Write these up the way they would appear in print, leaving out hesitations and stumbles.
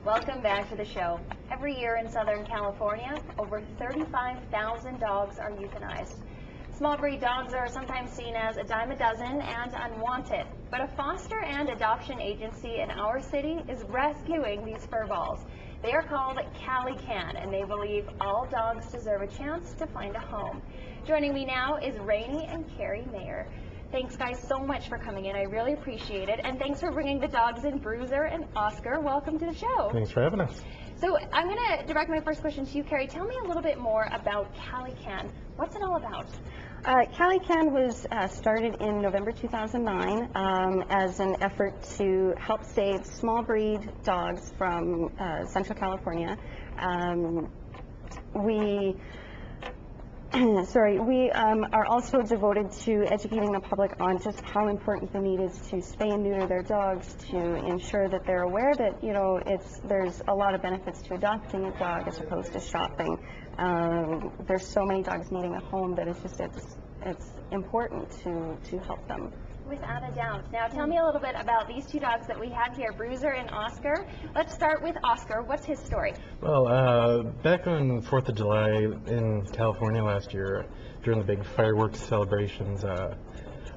Welcome back to the show. Every year in Southern California, over 35,000 dogs are euthanized. Small breed dogs are sometimes seen as a dime a dozen and unwanted, but a foster and adoption agency in our city is rescuing these fur balls. They are called CaliCan, and they believe all dogs deserve a chance to find a home. Joining me now is Rainey and Carrie Mayer. Thanks, guys, so much for coming in. I really appreciate it. And thanks for bringing the dogs in, Bruiser and Oscar. Welcome to the show. Thanks for having us. So I'm going to direct my first question to you, Carrie. Tell me a little bit more about CaliCan. What's it all about? CaliCan was started in November 2009 as an effort to help save small breed dogs from Central California. We are also devoted to educating the public on just how important the need is to spay and neuter their dogs, to ensure that they're aware that, you know, there's a lot of benefits to adopting a dog as opposed to shopping. There's so many dogs needing a home that it's important to help them. Without a doubt. Now tell me a little bit about these two dogs that we have here, Bruiser and Oscar. Let's start with Oscar. What's his story? Well, back on 4th of July in California last year, during the big fireworks celebrations,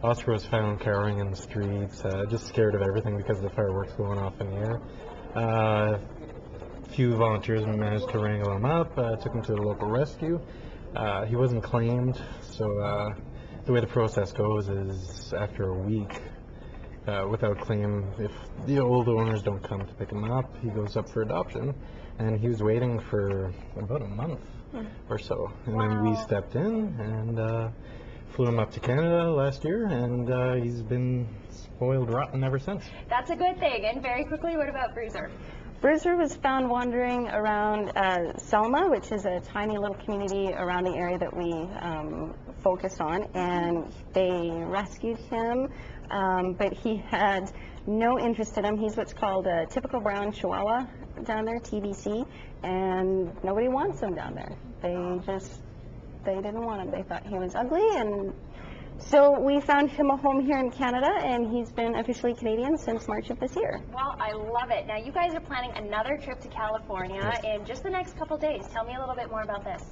Oscar was found cowering in the streets, just scared of everything because of the fireworks going off in the air. A few volunteers managed to wrangle him up, took him to the local rescue. He wasn't claimed, so the way the process goes is after a week, without claim, if the old owners don't come to pick him up, he goes up for adoption. And he was waiting for about a month or so. And then we stepped in and flew him up to Canada last year, and he's been spoiled rotten ever since. That's a good thing. And very quickly, what about Bruiser? Bruiser was found wandering around Selma, which is a tiny little community around the area that we focus on, and they rescued him, but he had no interest in him. He's what's called a typical brown Chihuahua down there, TBC, and nobody wants him down there. They didn't want him. They thought he was ugly, and so we found him a home here in Canada, and he's been officially Canadian since March of this year. Well, I love it. Now, you guys are planning another trip to California in just the next couple days. Tell me a little bit more about this.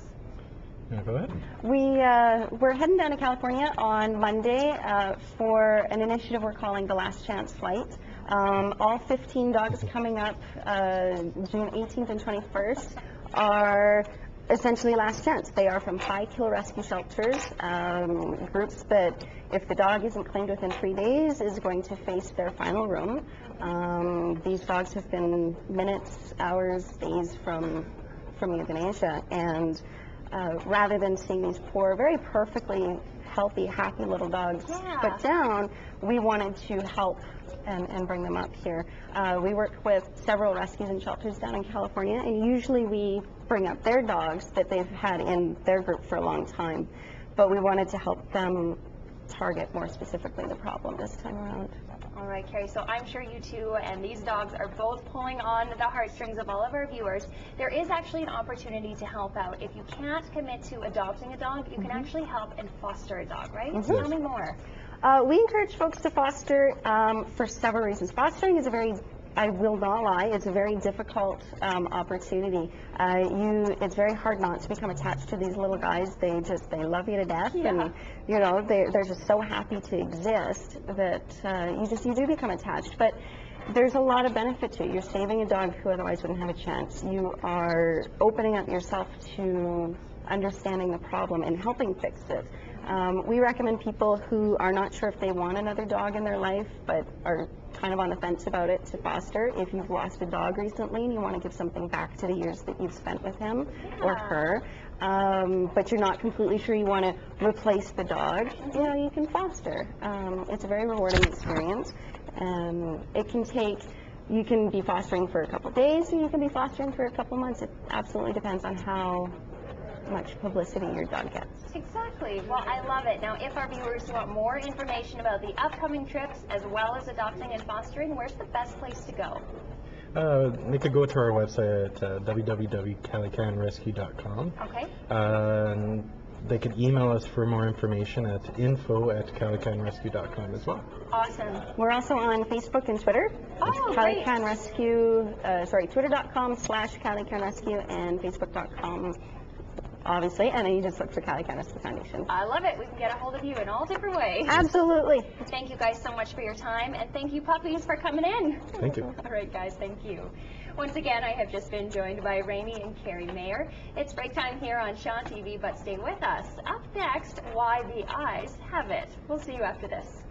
Yeah, go ahead. We're heading down to California on Monday for an initiative we're calling the Last Chance Flight. All 15 dogs coming up June 18th and 21st are essentially last chance. They are from high kill rescue shelters, groups that if the dog isn't claimed within 3 days is going to face their final room. These dogs have been minutes, hours, days from euthanasia, and rather than seeing these poor, very perfectly healthy, happy little dogs put down, we wanted to help and bring them up here. We work with several rescues and shelters down in California, and usually we bring up their dogs that they've had in their group for a long time, but we wanted to help them target more specifically the problem this time around. All right, Carrie, so I'm sure you two and these dogs are both pulling on the heartstrings of all of our viewers. There is actually an opportunity to help out. If you can't commit to adopting a dog, you can actually help and foster a dog, right? Tell me more. We encourage folks to foster for several reasons. Fostering is I will not lie, it's a very difficult opportunity. It's very hard not to become attached to these little guys. They love you to death, and you know they're just so happy to exist that you do become attached. But there's a lot of benefit to it. You're saving a dog who otherwise wouldn't have a chance. You are opening up yourself to understanding the problem and helping fix it. We recommend people who are not sure if they want another dog in their life, but are kind of on the fence about it, to foster. If you've lost a dog recently and you want to give something back to the years that you've spent with him or her, but you're not completely sure you want to replace the dog, you know, you can foster. It's a very rewarding experience. You can be fostering for a couple days, or you can be fostering for a couple months. It absolutely depends on how much publicity your dog gets. Exactly. Well, I love it. Now, if our viewers want more information about the upcoming trips as well as adopting and fostering, where's the best place to go? They could go to our website at www.calicanrescue.com. Okay. And they can email us for more information at info@calicanrescue.com as well. Awesome. We're also on Facebook and Twitter. Oh, great. CaliCan Rescue, twitter.com/CaliCan Rescue and facebook.com, obviously, and then you just look for CaliCan Rescue Foundation. I love it. We can get a hold of you in all different ways. Absolutely. Thank you guys so much for your time, and thank you puppies for coming in. Thank you. All right, guys, thank you. Once again, I have just been joined by Rainey and Carrie Mayer. It's break time here on Shaw TV, but stay with us. Up next, Why the Eyes Have It. We'll see you after this.